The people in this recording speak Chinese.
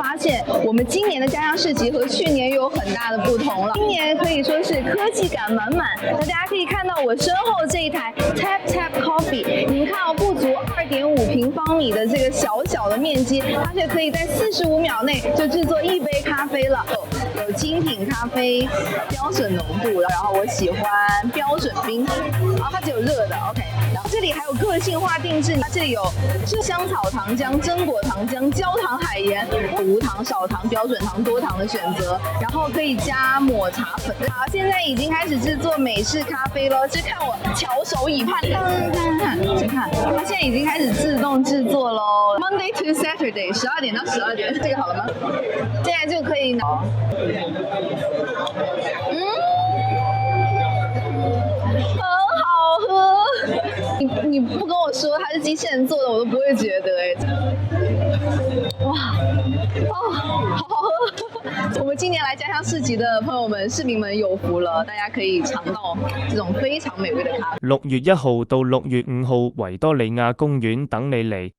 发现我们今年的家乡市集和去年有很大的不同了。今年可以说是科技感满满，那大家可以看到我身后这一台 Tap Tap Coffee， 你们看哦，不足2.5平方米的这个小小的面积，它却可以在45秒内就制作一杯咖啡了。有精品咖啡标准浓度，然后我喜欢标准冰，然后它只有热的 ，OK。然后这里还有个性化定制，它这里有香草糖浆、榛果糖浆、焦糖海盐、无糖、少糖、标准糖、多糖的选择，然后可以加抹茶粉。好，现在已经开始制作美式咖啡了，就看我翘首以盼，先看，它现在已经开始自动制作喽。Monday to Saturday， 12点到12点，这个好了吗？现在就可以拿。很好喝。你不跟我说它是机器人做的，我都不会觉得哇，好好喝！我们今年來家鄉市集的朋友們、市民們有福了，大家可以嘗到這種非常美味的咖啡。6月1號到6月5號，維多利亞公園等你嚟。